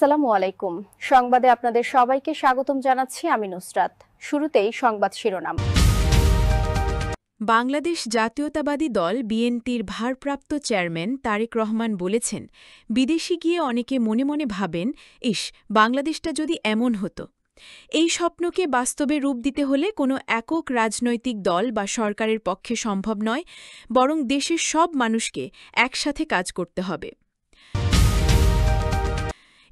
আসসালামু আলাইকুম। সংবাদে আপনাদের সবাইকে স্বাগতম জানাচ্ছি আমি নুসরাত। শুরুতেই সংবাদ শিরোনাম। বাংলাদেশ জাতীয়তাবাদী দল বিএনপির ভারপ্রাপ্ত চেয়ারম্যান তারেক রহমান বলেছেন, বিদেশে গিয়ে অনেকে মনে মনে ভাবেন, ইস, বাংলাদেশটা যদি এমন হতো। এই স্বপ্নকে বাস্তবে রূপ দিতে হলে কোনো একক রাজনৈতিক দল বা সরকারের পক্ষে সম্ভব নয়, বরং দেশের সব মানুষকে একসাথে কাজ করতে হবে।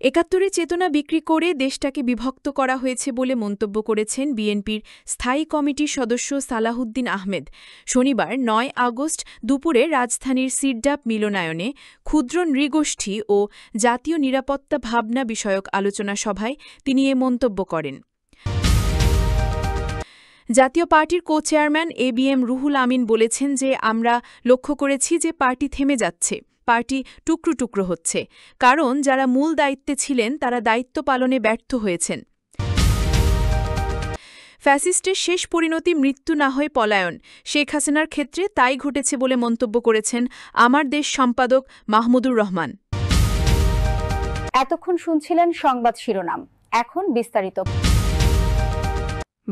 ৭১ চেতনা বিক্রি করে দেশটাকে বিভক্ত করা হয়েছে বলে মন্তব্য করেছেন বিএনপির স্থায়ী কমিটির সদস্য সালাহুদ্দিন আহমেদ। শনিবার ৯ আগস্ট দুপুরে রাজধানীর সিরডাপ মিলনায়নে ক্ষুদ্র নৃগোষ্ঠী ও জাতীয় নিরাপত্তা ভাবনা বিষয়ক আলোচনা সভায় তিনি এ মন্তব্য করেন। জাতীয় পার্টির কো-চেয়ারম্যান এবিএম রুহুল আমিন বলেছেন যে, আমরা লক্ষ্য করেছি যে পার্টি থেমে যাচ্ছে, পার্টি টুকরো টুকরো হচ্ছে, কারণ যারা মূল দায়িত্বে ছিলেন তারা দায়িত্ব পালনে ব্যর্থ হয়েছেন। ফ্যাসিস্টের শেষ পরিণতি মৃত্যু না হয়ে পলায়ন, শেখ হাসিনার ক্ষেত্রে তাই ঘটেছে বলে মন্তব্য করেছেন আমার দেশ সম্পাদক মাহমুদুর রহমান। এতক্ষণ শুনছিলেন সংবাদ শিরোনাম, এখন বিস্তারিত।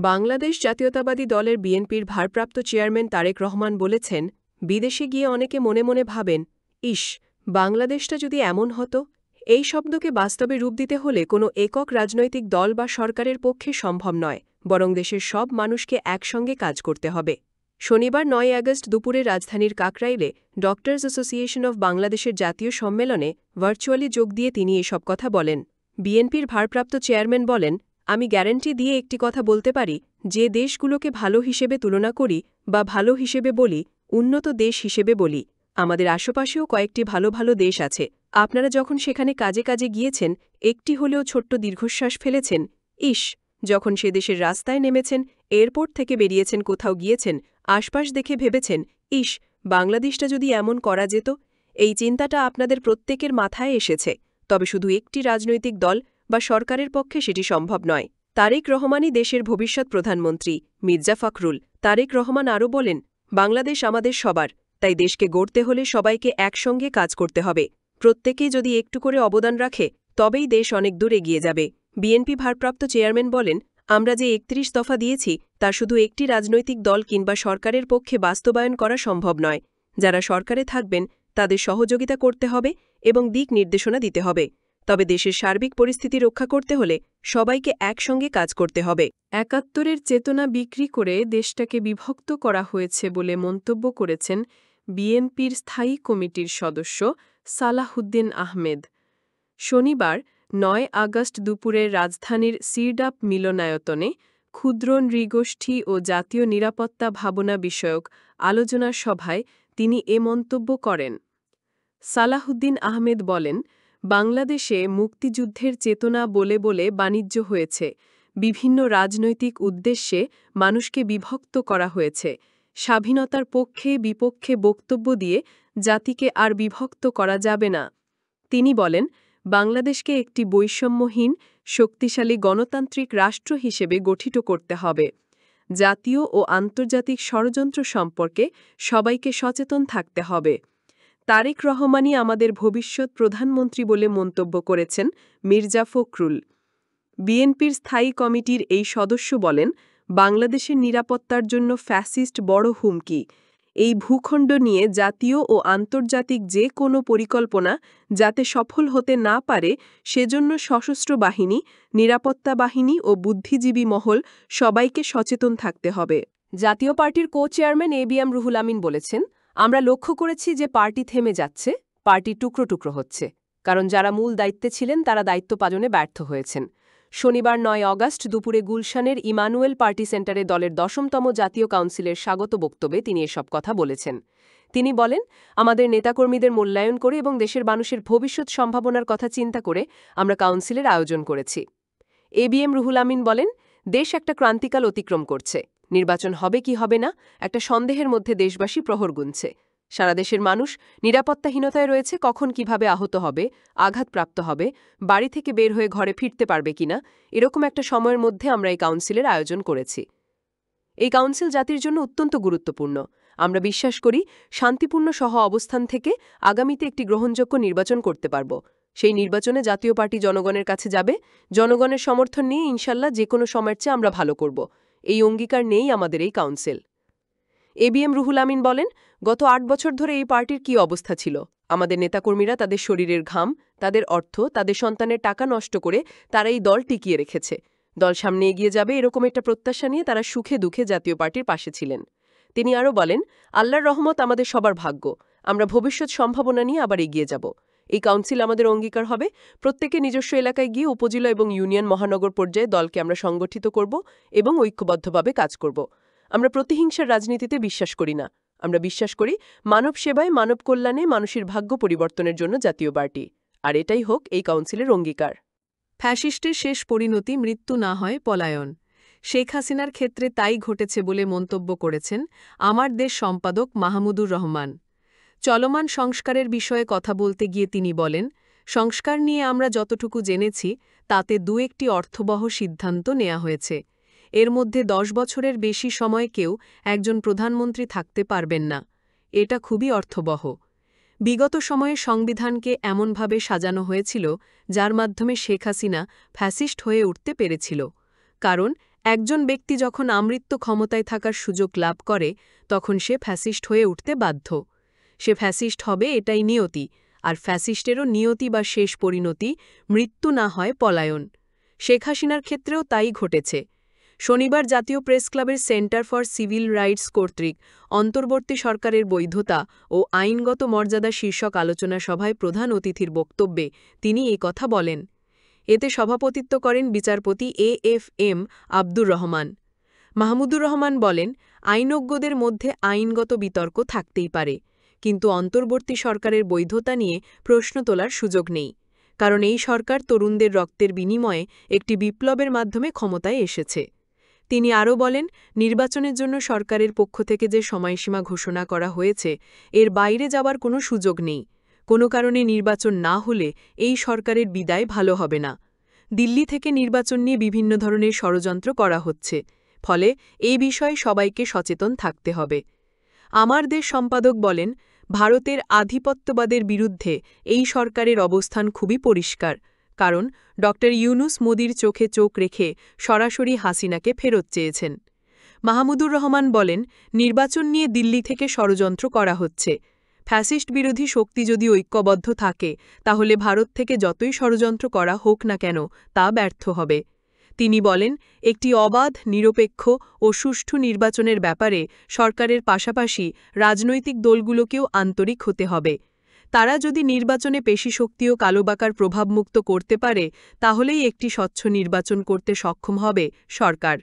বাংলাদেশ জাতীয়তাবাদী দলের বিএনপির ভারপ্রাপ্ত চেয়ারম্যান তারেক রহমান বলেছেন, বিদেশে গিয়ে অনেকে মনে মনে ভাবেন, ইস, বাংলাদেশটা যদি এমন হতো। এই শব্দকে বাস্তবে রূপ দিতে হলে কোনো একক রাজনৈতিক দল বা সরকারের পক্ষে সম্ভব নয়, বরং দেশের সব মানুষকে একসঙ্গে কাজ করতে হবে। শনিবার ৯ আগস্ট দুপুরে রাজধানীর কাকরাইলে ডক্টরস অ্যাসোসিয়েশন অব বাংলাদেশের জাতীয় সম্মেলনে ভার্চুয়ালি যোগ দিয়ে তিনি এসব কথা বলেন। বিএনপির ভারপ্রাপ্ত চেয়ারম্যান বলেন, আমি গ্যারান্টি দিয়ে একটি কথা বলতে পারি, যে দেশগুলোকে ভালো হিসেবে তুলনা করি বা ভালো হিসেবে বলি, উন্নত দেশ হিসেবে বলি, আমাদের আশেপাশেও কয়েকটি ভালো ভালো দেশ আছে। আপনারা যখন সেখানে কাজে কাজে গিয়েছেন, একটি হলেও ছোট্ট দীর্ঘশ্বাস ফেলেছেন, ইস, যখন সে দেশের রাস্তায় নেমেছেন, এয়ারপোর্ট থেকে বেরিয়েছেন, কোথাও গিয়েছেন, আশপাশ দেখে ভেবেছেন, ইস, বাংলাদেশটা যদি এমন করা যেত। এই চিন্তাটা আপনাদের প্রত্যেকের মাথায় এসেছে, তবে শুধু একটি রাজনৈতিক দল বা সরকারের পক্ষে সেটি সম্ভব নয়। তারেক রহমানই দেশের ভবিষ্যৎ প্রধানমন্ত্রী। মির্জা ফখরুল। তারেক রহমান আরও বলেন, বাংলাদেশ আমাদের সবার, তাই দেশকে গড়তে হলে সবাইকে একসঙ্গে কাজ করতে হবে। প্রত্যেকেই যদি একটু করে অবদান রাখে, তবেই দেশ অনেক দূর এগিয়ে যাবে। বিএনপি ভারপ্রাপ্ত চেয়ারম্যান বলেন, আমরা যে ৩১ দফা দিয়েছি তা শুধু একটি রাজনৈতিক দল কিংবা সরকারের পক্ষে বাস্তবায়ন করা সম্ভব নয়। যারা সরকারে থাকবেন তাদের সহযোগিতা করতে হবে এবং দিক নির্দেশনা দিতে হবে, তবে দেশের সার্বিক পরিস্থিতি রক্ষা করতে হলে সবাইকে একসঙ্গে কাজ করতে হবে। ৭১ চেতনা বিক্রি করে দেশটাকে বিভক্ত করা হয়েছে বলে মন্তব্য করেছেন বিএনপির স্থায়ী কমিটির সদস্য সালাহুদ্দিন আহমেদ। শনিবার ৯ আগস্ট দুপুরে রাজধানীর সিরডাপ মিলনায়তনে ক্ষুদ্র নৃগোষ্ঠী ও জাতীয় নিরাপত্তা ভাবনা বিষয়ক আলোচনা সভায় তিনি এ মন্তব্য করেন। সালাহুদ্দিন আহমেদ বলেন, বাংলাদেশে মুক্তিযুদ্ধের চেতনা বলে বলে বাণিজ্য হয়েছে, বিভিন্ন রাজনৈতিক উদ্দেশ্যে মানুষকে বিভক্ত করা হয়েছে। স্বাধীনতার পক্ষে বিপক্ষে বক্তব্য দিয়ে জাতিকে আর বিভক্ত করা যাবে না। তিনি বলেন, বাংলাদেশকে একটি বৈষম্যহীন, শক্তিশালী গণতান্ত্রিক রাষ্ট্র হিসেবে গঠিত করতে হবে। জাতীয় ও আন্তর্জাতিক ষড়যন্ত্র সম্পর্কে সবাইকে সচেতন থাকতে হবে। তারেক রহমানই আমাদের ভবিষ্যৎ প্রধানমন্ত্রী বলে মন্তব্য করেছেন মির্জা ফখরুল। বিএনপির স্থায়ী কমিটির এই সদস্য বলেন, বাংলাদেশের নিরাপত্তার জন্য ফ্যাসিস্ট বড় হুমকি। এই ভূখণ্ড নিয়ে জাতীয় ও আন্তর্জাতিক যে কোনো পরিকল্পনা যাতে সফল হতে না পারে, সেজন্য সশস্ত্র বাহিনী, নিরাপত্তা বাহিনী ও বুদ্ধিজীবী মহল সবাইকে সচেতন থাকতে হবে। জাতীয় পার্টির কো-চেয়ারম্যান এবিএম রুহুল আমিন বলেছেন, আমরা লক্ষ্য করেছি যে পার্টি থেমে যাচ্ছে, পার্টি টুকরো টুকরো হচ্ছে, কারণ যারা মূল দায়িত্বে ছিলেন তারা দায়িত্ব পালনে ব্যর্থ হয়েছেন। শনিবার ৯ আগস্ট দুপুরে গুলশানের ইমানুয়েল পার্টি সেন্টারে দলের ১০তম জাতীয় কাউন্সিলের স্বাগত বক্তব্যে তিনি এসব কথা বলেছেন। তিনি বলেন, আমাদের নেতাকর্মীদের মূল্যায়ন করে এবং দেশের মানুষের ভবিষ্যৎ সম্ভাবনার কথা চিন্তা করে আমরা কাউন্সিলের আয়োজন করেছি। এবিএম রুহুল আমিন বলেন, দেশ একটা ক্রান্তিকাল অতিক্রম করছে। নির্বাচন হবে কি হবে না, একটা সন্দেহের মধ্যে দেশবাসী প্রহর গুনছে। সারা দেশের মানুষ নিরাপত্তাহীনতায় রয়েছে, কখন কিভাবে আহত হবে, আঘাতপ্রাপ্ত হবে, বাড়ি থেকে বের হয়ে ঘরে ফিরতে পারবে কিনা, এরকম একটা সময়ের মধ্যে আমরা এই কাউন্সিলের আয়োজন করেছি। এই কাউন্সিল জাতির জন্য অত্যন্ত গুরুত্বপূর্ণ। আমরা বিশ্বাস করি শান্তিপূর্ণ সহ অবস্থান থেকে আগামীতে একটি গ্রহণযোগ্য নির্বাচন করতে পারব। সেই নির্বাচনে জাতীয় পার্টি জনগণের কাছে যাবে, জনগণের সমর্থন নিয়ে ইনশাল্লাহ যে কোনো সময়ের চেয়ে আমরা ভালো করব। এই অঙ্গীকার নেই আমাদের এই কাউন্সিল। এবিএম রুহুল আমিন বলেন, গত ৮ বছর ধরে এই পার্টির কী অবস্থা ছিল। আমাদের নেতাকর্মীরা তাদের শরীরের ঘাম, তাদের অর্থ, তাদের সন্তানের টাকা নষ্ট করে তারা এই দল টিকিয়ে রেখেছে। দল সামনে এগিয়ে যাবে এরকম একটা প্রত্যাশা নিয়ে তারা সুখে দুঃখে জাতীয় পার্টির পাশে ছিলেন। তিনি আরও বলেন, আল্লাহর রহমত আমাদের সবার ভাগ্য, আমরা ভবিষ্যৎ সম্ভাবনা নিয়ে আবার এগিয়ে যাব। এই কাউন্সিল আমাদের অঙ্গীকার হবে, প্রত্যেকে নিজস্ব এলাকায় গিয়ে উপজেলা এবং ইউনিয়ন মহানগর পর্যায়ে দলকে আমরা সংগঠিত করব এবং ঐক্যবদ্ধভাবে কাজ করব। আমরা প্রতিহিংসার রাজনীতিতে বিশ্বাস করি না। আমরা বিশ্বাস করি মানব সেবায়, মানব কল্যাণে, মানুষের ভাগ্য পরিবর্তনের জন্য জাতীয় পার্টি। আর এটাই হোক এই কাউন্সিলের অঙ্গীকার। ফ্যাসিস্টের শেষ পরিণতি মৃত্যু না হয় পলায়ন। শেখ হাসিনার ক্ষেত্রে তাই ঘটেছে বলে মন্তব্য করেছেন আমার দেশ সম্পাদক মাহমুদুর রহমান। চলমান সংস্কারের বিষয়ে কথা বলতে গিয়ে তিনি বলেন, সংস্কার নিয়ে আমরা যতটুকু জেনেছি তাতে একটি অর্থবহ সিদ্ধান্ত নেওয়া হয়েছে। এর মধ্যে ১০ বছরের বেশি সময় কেউ একজন প্রধানমন্ত্রী থাকতে পারবেন না। এটা খুবই অর্থবহ। বিগত সময়ে সংবিধানকে এমনভাবে সাজানো হয়েছিল যার মাধ্যমে শেখ হাসিনা ফ্যাসিস্ট হয়ে উঠতে পেরেছিল। কারণ একজন ব্যক্তি যখন আমৃত্যু ক্ষমতায় থাকার সুযোগ লাভ করে তখন সে ফ্যাসিস্ট হয়ে উঠতে বাধ্য। সে ফ্যাসিস্ট হবে এটাই নিয়তি, আর ফ্যাসিস্টেরও নিয়তি বা শেষ পরিণতি মৃত্যু না হয় পলায়ন। শেখ হাসিনার ক্ষেত্রেও তাই ঘটেছে। শনিবার জাতীয় প্রেস ক্লাবের সেন্টার ফর সিভিল রাইটস কর্তৃক অন্তর্বর্তী সরকারের বৈধতা ও আইনগত মর্যাদা শীর্ষক আলোচনা সভায় প্রধান অতিথির বক্তব্যে তিনি এই কথা বলেন। এতে সভাপতিত্ব করেন বিচারপতি AFM আব্দুর রহমান। মাহমুদুর রহমান বলেন, আইনজ্ঞদের মধ্যে আইনগত বিতর্ক থাকতেই পারে, কিন্তু অন্তর্বর্তী সরকারের বৈধতা নিয়ে প্রশ্ন তোলার সুযোগ নেই। কারণ এই সরকার তরুণদের রক্তের বিনিময়ে একটি বিপ্লবের মাধ্যমে ক্ষমতায় এসেছে। তিনি আরও বলেন, নির্বাচনের জন্য সরকারের পক্ষ থেকে যে সময়সীমা ঘোষণা করা হয়েছে এর বাইরে যাওয়ার কোনো সুযোগ নেই। কোনো কারণে নির্বাচন না হলে এই সরকারের বিদায় ভালো হবে না। দিল্লি থেকে নির্বাচন নিয়ে বিভিন্ন ধরনের ষড়যন্ত্র করা হচ্ছে, ফলে এই বিষয়ে সবাইকে সচেতন থাকতে হবে। আমার দেশ সম্পাদক বলেন, ভারতের আধিপত্যবাদের বিরুদ্ধে এই সরকারের অবস্থান খুবই পরিষ্কার, কারণ ড. ইউনুস মোদির চোখে চোখ রেখে সরাসরি হাসিনাকে ফেরত চেয়েছেন। মাহমুদুর রহমান বলেন, নির্বাচন নিয়ে দিল্লি থেকে ষড়যন্ত্র করা হচ্ছে। ফ্যাসিস্ট বিরোধী শক্তি যদি ঐক্যবদ্ধ থাকে তাহলে ভারত থেকে যতই ষড়যন্ত্র করা হোক না কেন তা ব্যর্থ হবে। তিনি বলেন, একটি অবাধ, নিরপেক্ষ ও সুষ্ঠু নির্বাচনের ব্যাপারে সরকারের পাশাপাশি রাজনৈতিক দলগুলোকেও আন্তরিক হতে হবে। তারা যদি নির্বাচনে পেশিশক্তি ও কালোবাকার প্রভাবমুক্ত করতে পারে তাহলেই একটি স্বচ্ছ নির্বাচন করতে সক্ষম হবে সরকার।